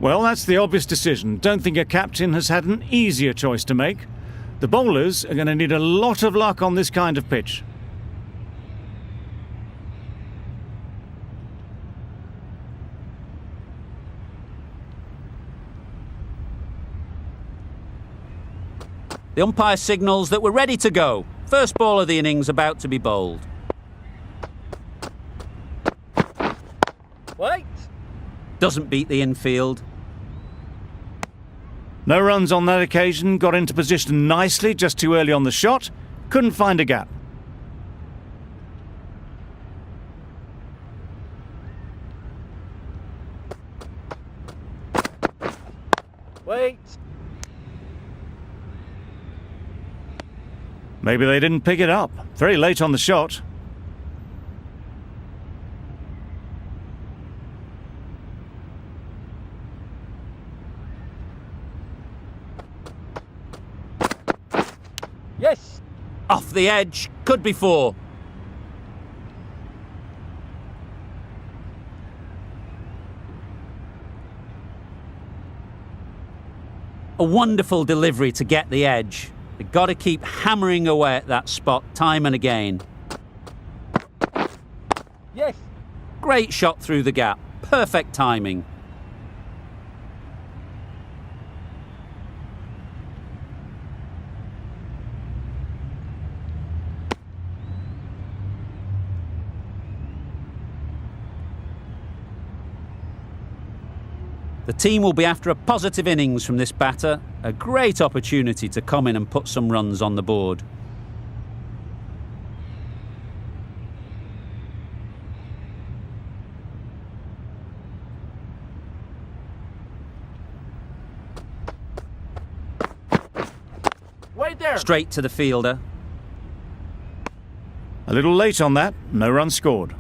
Well, that's the obvious decision. Don't think a captain has had an easier choice to make. The bowlers are going to need a lot of luck on this kind of pitch. The umpire signals that we're ready to go. First ball of the innings about to be bowled. Wait! Doesn't beat the infield. No runs on that occasion, got into position nicely just too early on the shot, couldn't find a gap. Wait! Maybe they didn't pick it up. Very late on the shot. Yes! Off the edge, could be four. A wonderful delivery to get the edge. They've got to keep hammering away at that spot time and again. Yes! Great shot through the gap. Perfect timing. The team will be after a positive innings from this batter. A great opportunity to come in and put some runs on the board. Wait there! Straight to the fielder. A little late on that, no run scored.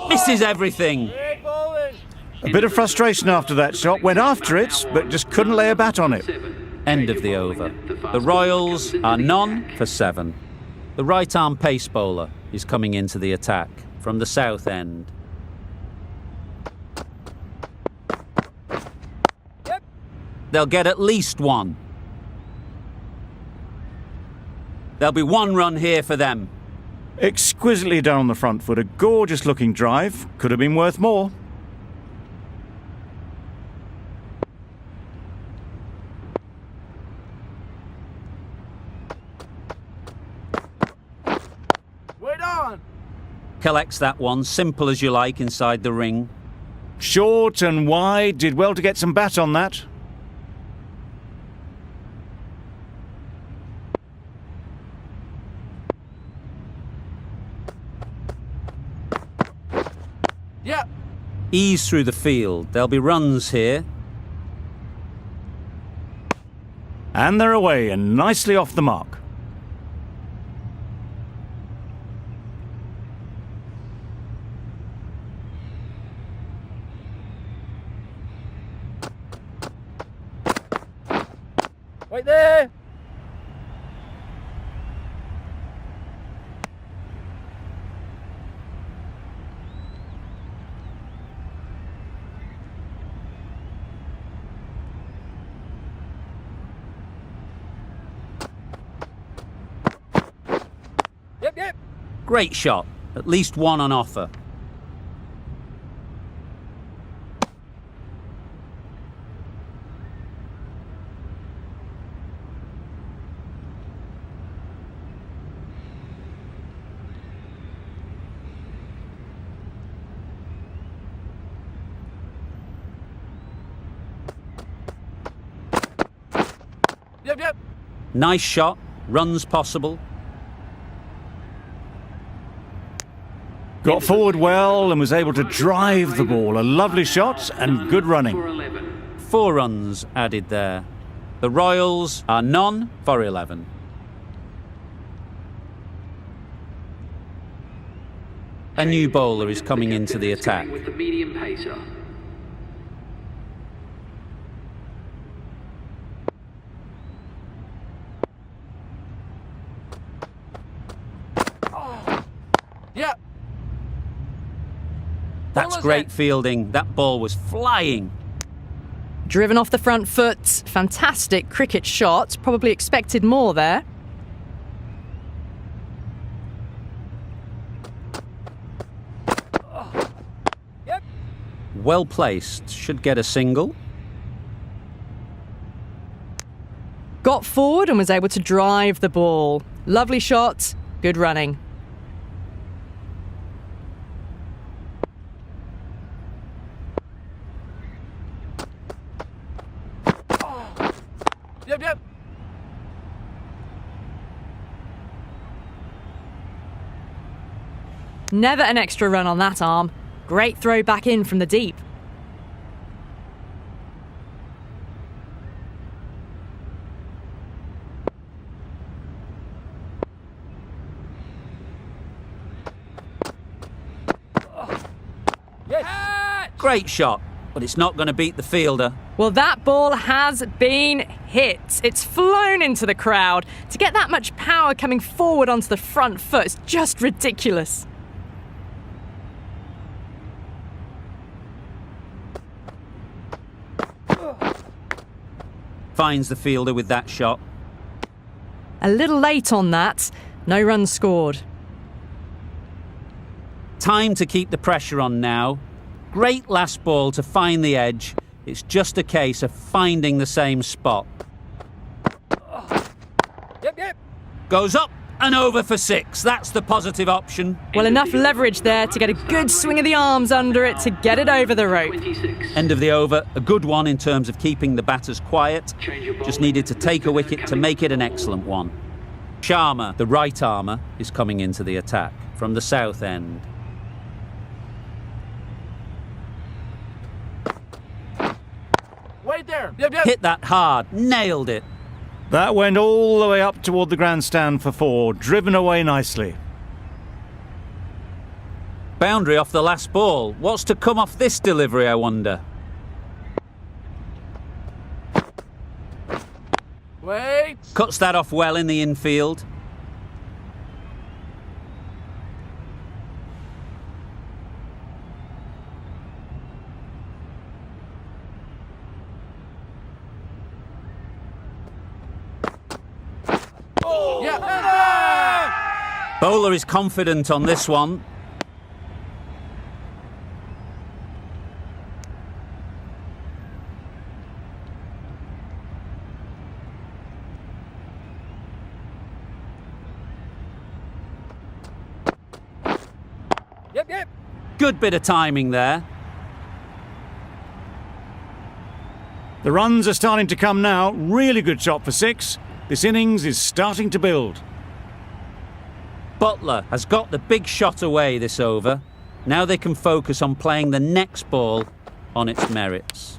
Misses everything. Great bowling! A bit of frustration after that shot, went after it, but just couldn't lay a bat on it. End of the over. The Royals are none for 7. The right-arm pace bowler is coming into the attack from the south end. Yep! They'll get at least one. There'll be 1 run here for them. Exquisitely done on the front foot, a gorgeous looking drive, could have been worth more. Wait on! Collects that one, simple as you like, inside the ring. Short and wide, did well to get some bat on that. Yeah! Ease through the field. There'll be runs here. And they're away and nicely off the mark. Wait there! Yep, yep! Great shot. At least 1 on offer. Yep, yep! Nice shot. Runs possible. Got forward well and was able to drive the ball. A lovely shot and good running. 4 runs added there. The Royals are none for 11. A new bowler is coming into the attack. With the medium pacer. Yep. That's Bowler's great hit. fielding. That ball was flying. Driven off the front foot. Fantastic cricket shot. Probably expected more there. Yep. Well placed. Should get a single. Got forward and was able to drive the ball. Lovely shot. Good running. Yep, yep. Never an extra run on that arm. Great throw back in from the deep. Yes. Great shot, but it's not going to beat the fielder. Well, that ball has been hit. It's flown into the crowd. To get that much power coming forward onto the front foot is just ridiculous. Finds the fielder with that shot. A little late on that. No runs scored. Time to keep the pressure on now. Great last ball to find the edge. It's just a case of finding the same spot. Yep, yep. Goes up and over for 6. That's the positive option. Well, enough leverage there to get a good swing of the arms under it to get it over the rope. End of the over. A good one in terms of keeping the batters quiet. Just needed to take a wicket to make it an excellent one. Sharma, the right armour, is coming into the attack from the south end. Wait there. Yep, yep. Hit that hard. Nailed it. That went all the way up toward the grandstand for 4, driven away nicely. Boundary off the last ball. What's to come off this delivery, I wonder? Wait. Cuts that off well in the infield. Yeah. Bowler is confident on this one. Yep, yep. Good bit of timing there. The runs are starting to come now. Really good shot for 6. This innings is starting to build. Butler has got the big shot away this over. Now they can focus on playing the next ball on its merits.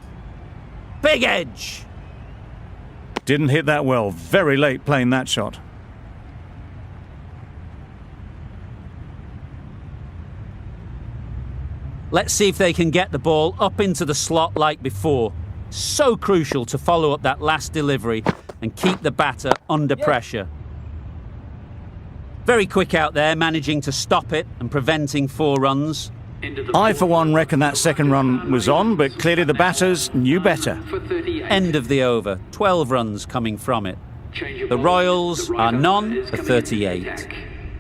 Big edge! Didn't hit that well. Very late playing that shot. Let's see if they can get the ball up into the slot like before. So crucial to follow up that last delivery and keep the batter under pressure. Very quick out there, managing to stop it and preventing 4 runs. I, for one, reckon that second run was on, but clearly the batters knew better. End of the over, 12 runs coming from it. The Royals are none for 38.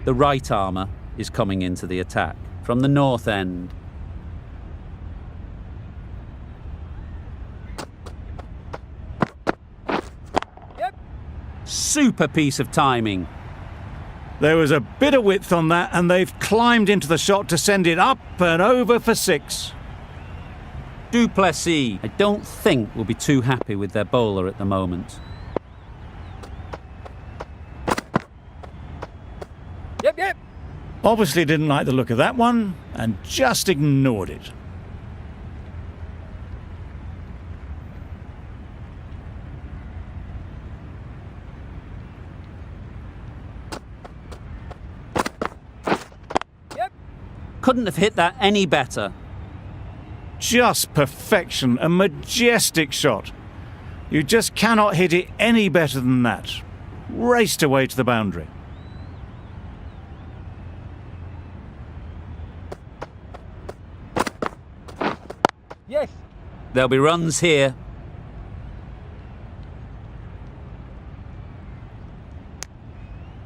The right armour is coming into the attack from the north end. Super piece of timing. There was a bit of width on that, and they've climbed into the shot to send it up and over for 6. Du Plessis, I don't think will be too happy with their bowler at the moment. Yep, yep. Obviously didn't like the look of that one, and just ignored it. Couldn't have hit that any better. Just perfection, a majestic shot. You just cannot hit it any better than that. Raced away to the boundary. Yes. There'll be runs here.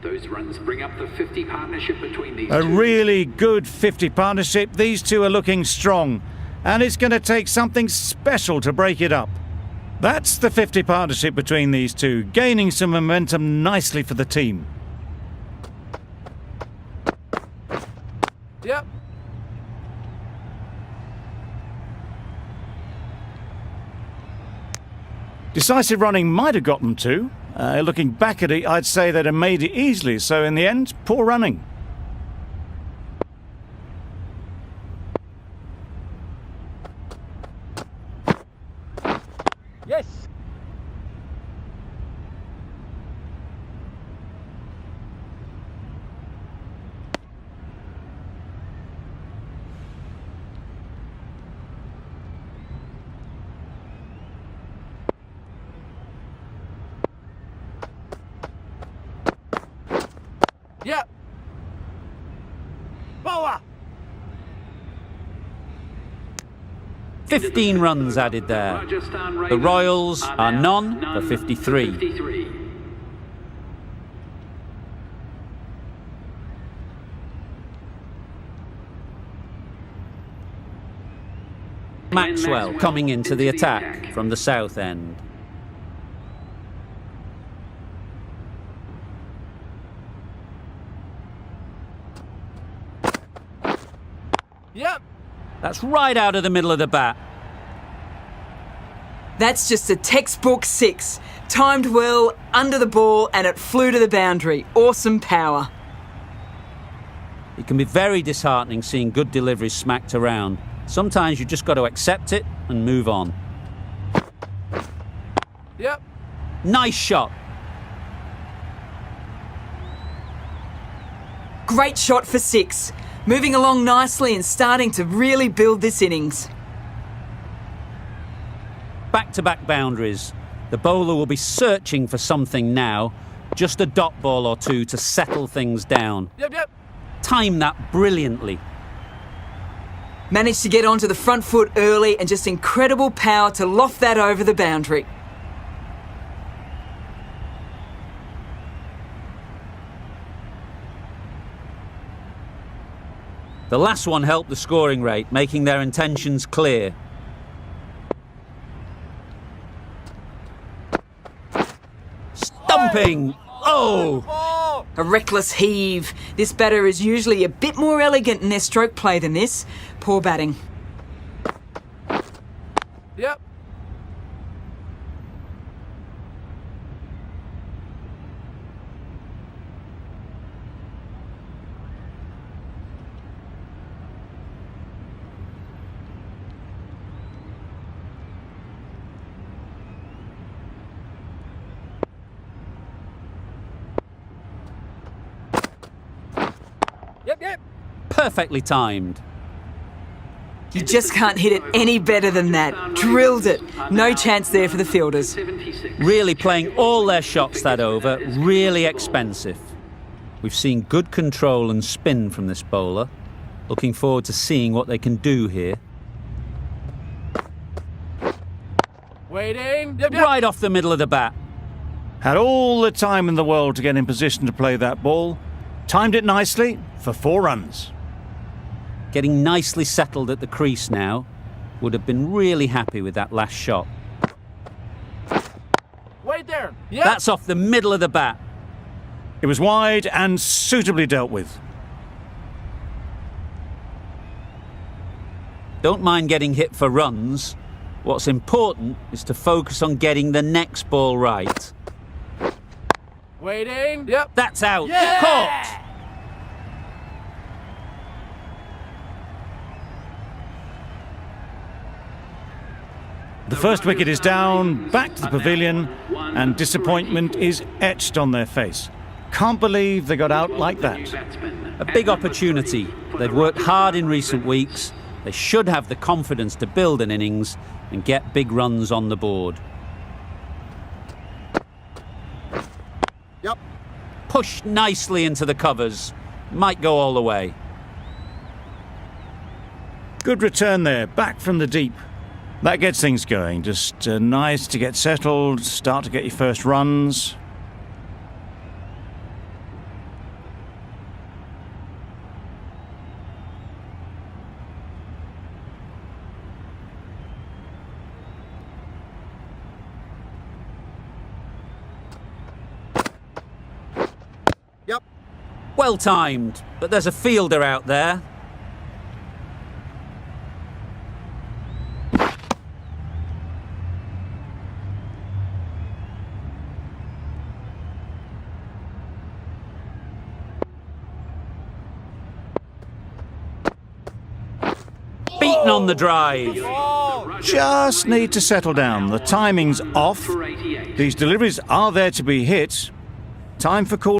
Those runs bring up the 50 partnership between these A two. really good 50 partnership. These two are looking strong, and it's going to take something special to break it up. That's the 50 partnership between these two, gaining some momentum nicely for the team. Yep. Decisive running might have got them to. Looking back at it, I'd say they'd have made it easily, so in the end, poor running. Yes. Yep. Boa. 15 runs added there. The Royals are none for 53. 53. Maxwell coming into the attack from the south end. Yep. That's right out of the middle of the bat. That's just a textbook 6. Timed well, under the ball, and it flew to the boundary. Awesome power. It can be very disheartening seeing good deliveries smacked around. Sometimes you just got to accept it and move on. Yep. Nice shot. Great shot for 6. Moving along nicely and starting to really build this innings. Back-to-back boundaries. The bowler will be searching for something now. Just a dot ball or two to settle things down. Yep, yep. Time that brilliantly. Managed to get onto the front foot early and just incredible power to loft that over the boundary. The last one helped the scoring rate, making their intentions clear. Stumping! Oh! A reckless heave. This batter is usually a bit more elegant in their stroke play than this. Poor batting. Yep. Yep, yep. Perfectly timed. You just can't hit it any better than that. Drilled it. No chance there for the fielders. 76. Really playing all their shots that over, really expensive. We've seen good control and spin from this bowler. Looking forward to seeing what they can do here. Waiting. Yep, yep. Right off the middle of the bat. Had all the time in the world to get in position to play that ball. Timed it nicely for 4 runs. Getting nicely settled at the crease now. Would have been really happy with that last shot. Wait there. Yep. That's off the middle of the bat. It was wide and suitably dealt with. Don't mind getting hit for runs. What's important is to focus on getting the next ball right. Waiting. Yep. That's out. Yeah! Caught. The first wicket is down, back to the pavilion, and disappointment is etched on their face. Can't believe they got out like that. A big opportunity. They've worked hard in recent weeks. They should have the confidence to build an innings and get big runs on the board. Yep. Pushed nicely into the covers. Might go all the way. Good return there, back from the deep. That gets things going. Just nice to get settled, start to get your first runs. Yep. Well timed, but there's a fielder out there. Beaten on the drive. Just need to settle down. The timing's off. For 88. These deliveries are there to be hit. Time for call.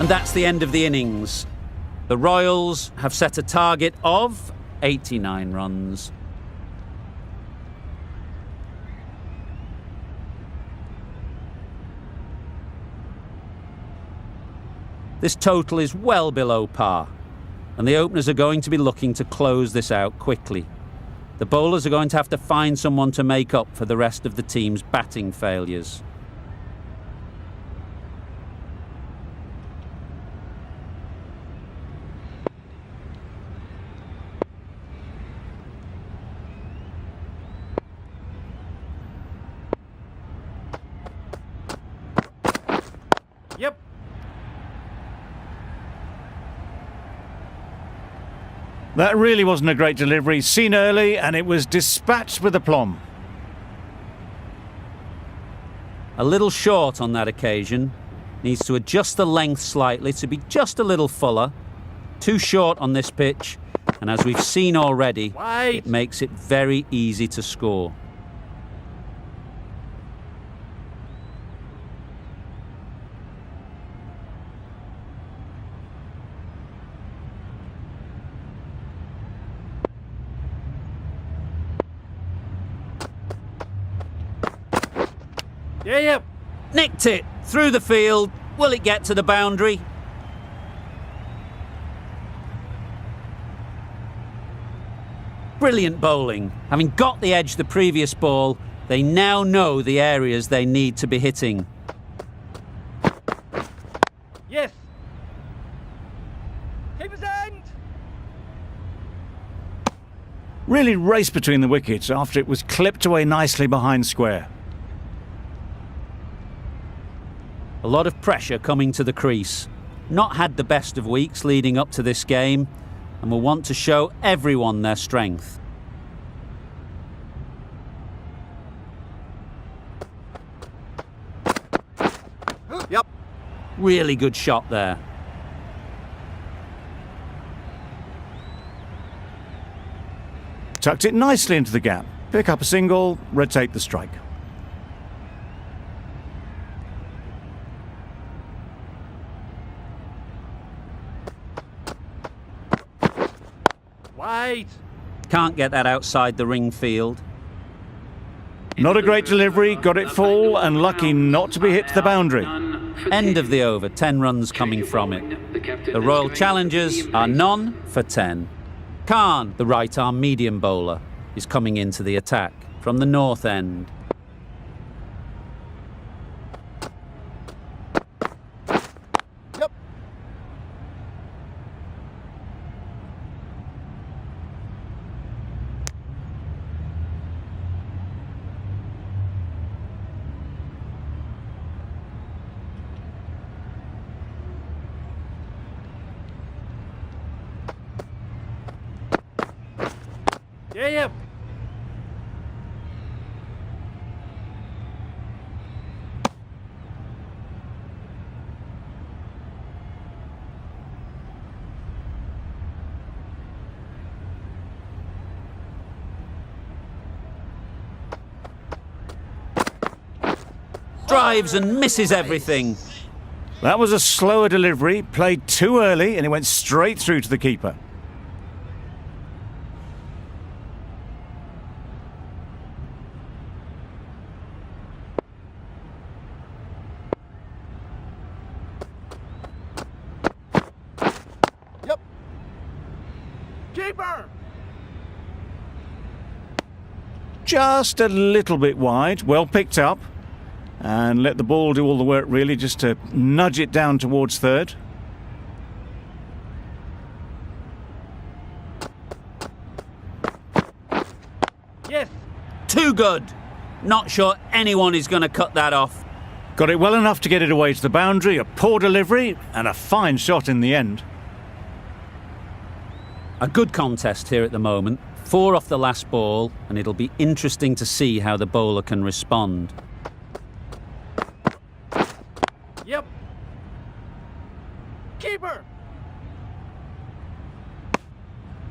And that's the end of the innings. The Royals have set a target of 89 runs. This total is well below par, and the openers are going to be looking to close this out quickly. The bowlers are going to have to find someone to make up for the rest of the team's batting failures. Yep. That really wasn't a great delivery. Seen early, and it was dispatched with aplomb. A little short on that occasion. Needs to adjust the length slightly to be just a little fuller. Too short on this pitch, and as we've seen already, Wait. it makes it very easy to score. Yep. Nicked it through the field. Will it get to the boundary? Brilliant bowling. Having got the edge the previous ball, they now know the areas they need to be hitting. Yes. Keep his end. Really raced between the wickets after it was clipped away nicely behind square. A lot of pressure coming to the crease. Not had the best of weeks leading up to this game, and will want to show everyone their strength. Yep. Really good shot there. Tucked it nicely into the gap. Pick up a single, rotate the strike. Wait. Can't get that outside the ring field. Not a great delivery, got it full and lucky not to be hit to the boundary. End of the over, 10 runs coming from it. The Royal Challengers are none for 10. Khan, the right-arm medium bowler, is coming into the attack from the north end. Yep. Yep. Drives and misses everything. That was a slower delivery, played too early and it went straight through to the keeper. Yep. Keeper. Just a little bit wide, well picked up. And let the ball do all the work really, just to nudge it down towards third. Yes. Too good. Not sure anyone is going to cut that off. Got it well enough to get it away to the boundary, a poor delivery and a fine shot in the end. A good contest here at the moment. 4 off the last ball, and it'll be interesting to see how the bowler can respond. Yep. Keeper.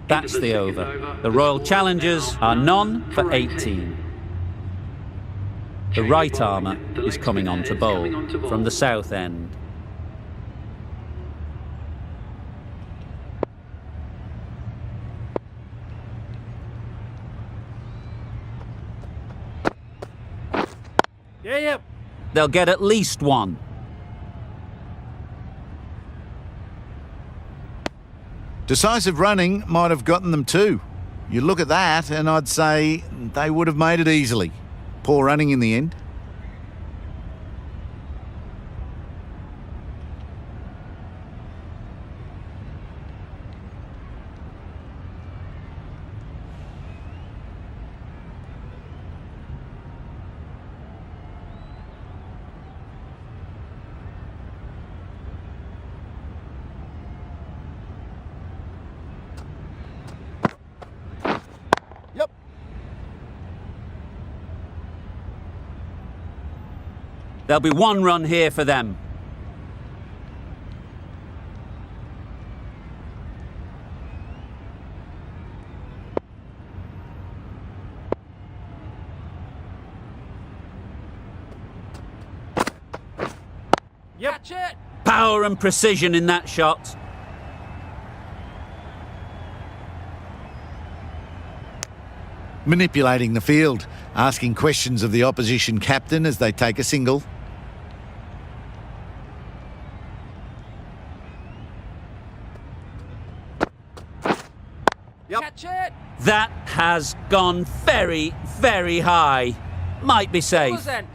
That's the over. The Royal Challengers are none for 18. The right armour is coming on to bowl from the south end. Yep. They'll get at least one. Decisive running might have gotten them two. You look at that and I'd say they would have made it easily. Poor running in the end. Yep. There'll be 1 run here for them. Yep. Catch it. Power and precision in that shot. Manipulating the field, asking questions of the opposition captain as they take a single. Yep. Catch it. That has gone very, very high. Might be safe. Listen.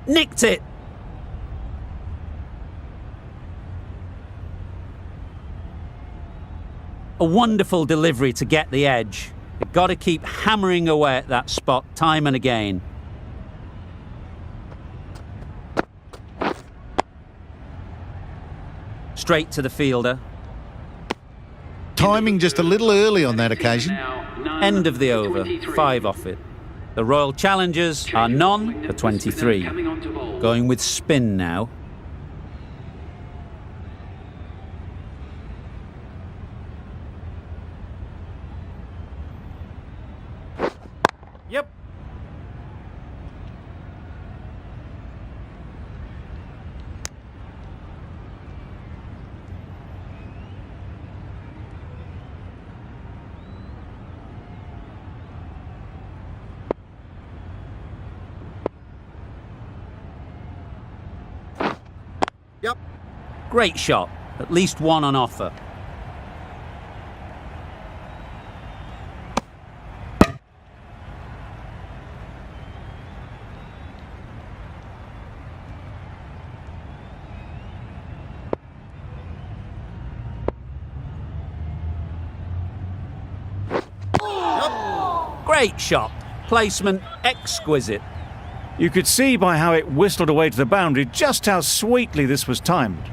Nicked it. A wonderful delivery to get the edge. You've got to keep hammering away at that spot time and again. Straight to the fielder. Timing just a little early on that occasion. End of the over, 5 off it. The Royal Challengers are none for 23. Going with spin now. Yep. Great shot. At least one on offer. Great shot. Placement exquisite. You could see by how it whistled away to the boundary just how sweetly this was timed.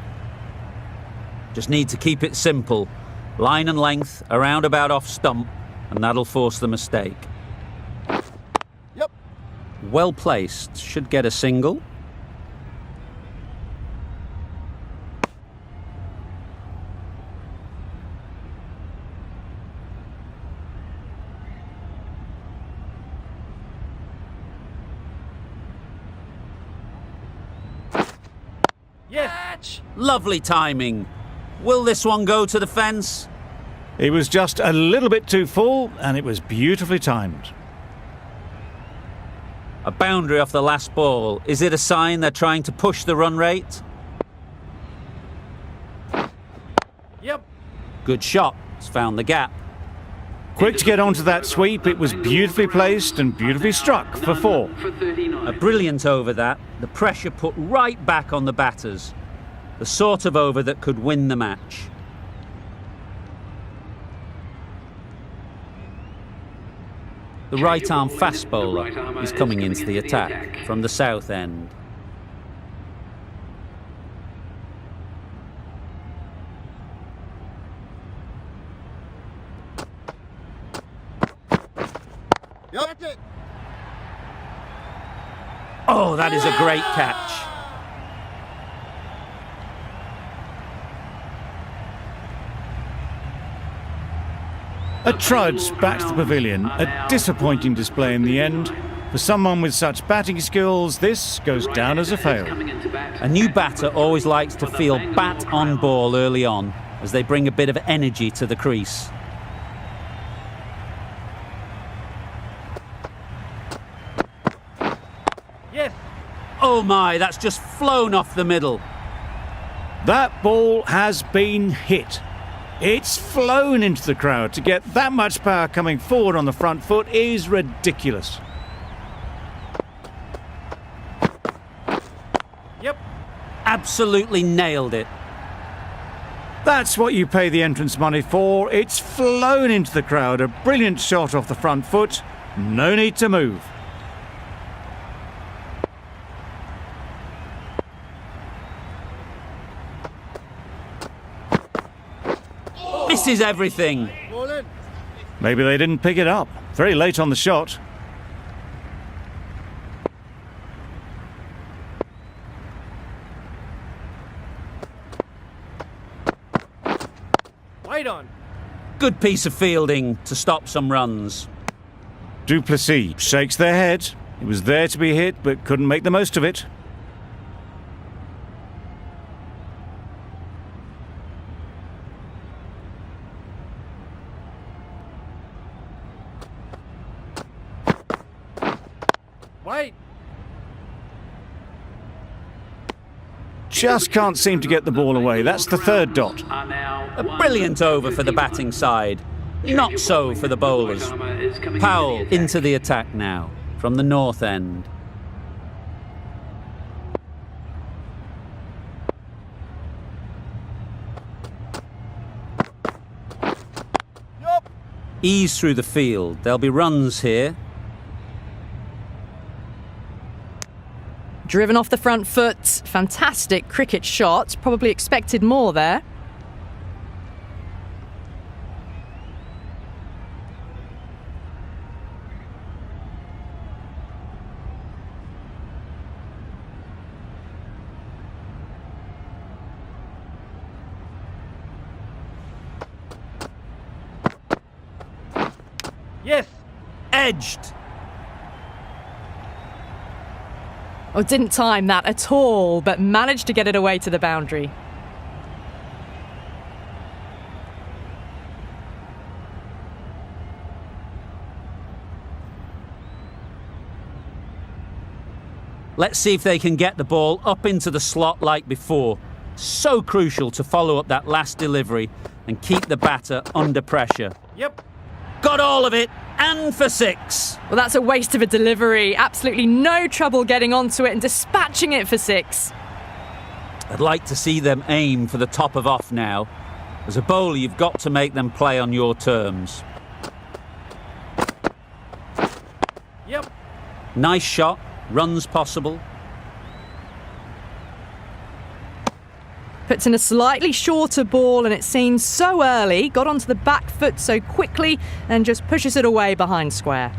Just need to keep it simple. Line and length, around about off stump, and that'll force the mistake. Yep. Well placed. Should get a single. Yes. Lovely timing. Will this one go to the fence? It was just a little bit too full, and it was beautifully timed. A boundary off the last ball. Is it a sign they're trying to push the run rate? Yep. Good shot. It's found the gap. Quick to get onto that sweep, it was beautifully placed and beautifully struck for 4. A brilliant over that. The pressure put right back on the batters. The sort of over that could win the match. The right-arm fast bowler is coming into the attack from the south end. Oh, that is a great catch. A trudge back to the pavilion, a disappointing display in the end. For someone with such batting skills, this goes down as a fail. A new batter always likes to feel bat on ball early on, as they bring a bit of energy to the crease. Yes. Oh my, that's just flown off the middle. That ball has been hit. It's flown into the crowd. To get that much power coming forward on the front foot is ridiculous. Yep. Absolutely nailed it. That's what you pay the entrance money for. It's flown into the crowd. A brilliant shot off the front foot. No need to move. Misses everything. Maybe they didn't pick it up. Very late on the shot. Wide on. Good piece of fielding to stop some runs. Duplessis shakes their head. It was there to be hit, but couldn't make the most of it. Wait. Just can't seem to get the ball away. That's the third dot. A brilliant over for the batting side. Not so for the bowlers. Powell into the attack now from the north end. Ease through the field. There'll be runs here. Driven off the front foot. Fantastic cricket shot. Probably expected more there. Yes. Edged. Oh, didn't time that at all, but managed to get it away to the boundary. Let's see if they can get the ball up into the slot like before. So crucial to follow up that last delivery and keep the batter under pressure. Yep. Got all of it, and for 6. Well, that's a waste of a delivery. Absolutely no trouble getting onto it and dispatching it for 6. I'd like to see them aim for the top of off now. As a bowler, you've got to make them play on your terms. Yep. Nice shot, runs possible. Puts in a slightly shorter ball and it seems so early, got onto the back foot so quickly and just pushes it away behind square.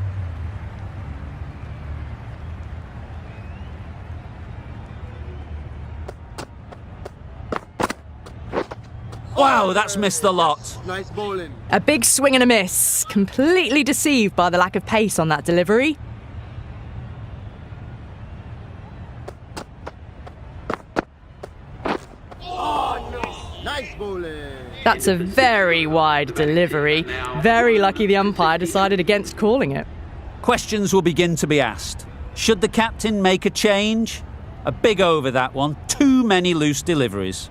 Wow, that's missed the lot. Nice bowling. A big swing and a miss, completely deceived by the lack of pace on that delivery. Nice bowling. That's a very wide delivery. Very lucky the umpire decided against calling it. Questions will begin to be asked. Should the captain make a change? A big over that one. Too many loose deliveries.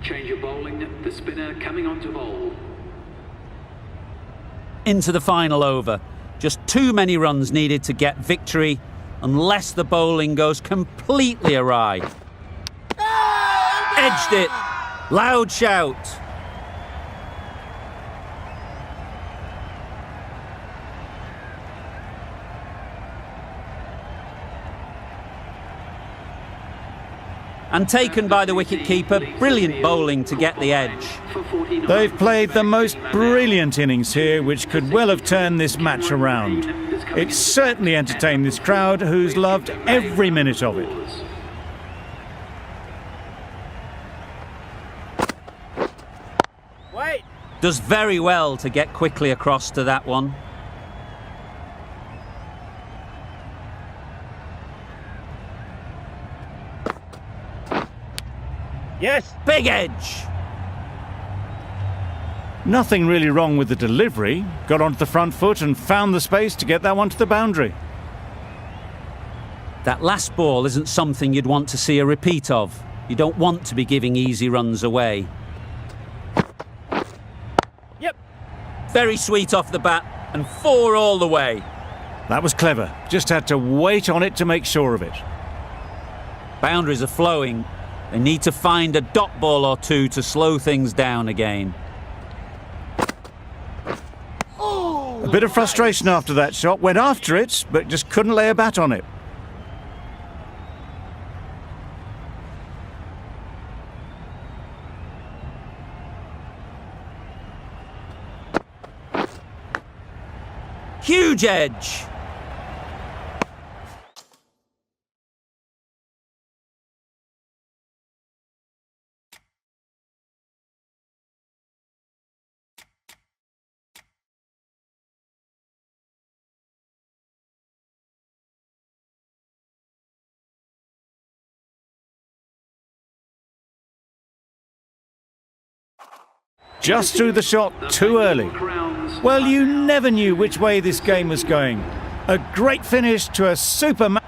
Change of bowling, the spinner coming on to bowl. Into the final over. Just too many runs needed to get victory unless the bowling goes completely awry. Edged it. Loud shout. And taken by the wicketkeeper. Brilliant bowling to get the edge. They've played the most brilliant innings here, which could well have turned this match around. It's certainly entertained this crowd, who's loved every minute of it. Wait. Does very well to get quickly across to that one. Yes. Big edge. Nothing really wrong with the delivery. Got onto the front foot and found the space to get that one to the boundary. That last ball isn't something you'd want to see a repeat of. You don't want to be giving easy runs away. Yep. Very sweet off the bat and 4 all the way. That was clever. Just had to wait on it to make sure of it. Boundaries are flowing. They need to find a dot ball or two to slow things down again. A bit of frustration after that shot. Went after it, but just couldn't lay a bat on it. Huge edge. Just threw the shot too early. Well, you never knew which way this game was going. A great finish to a super match.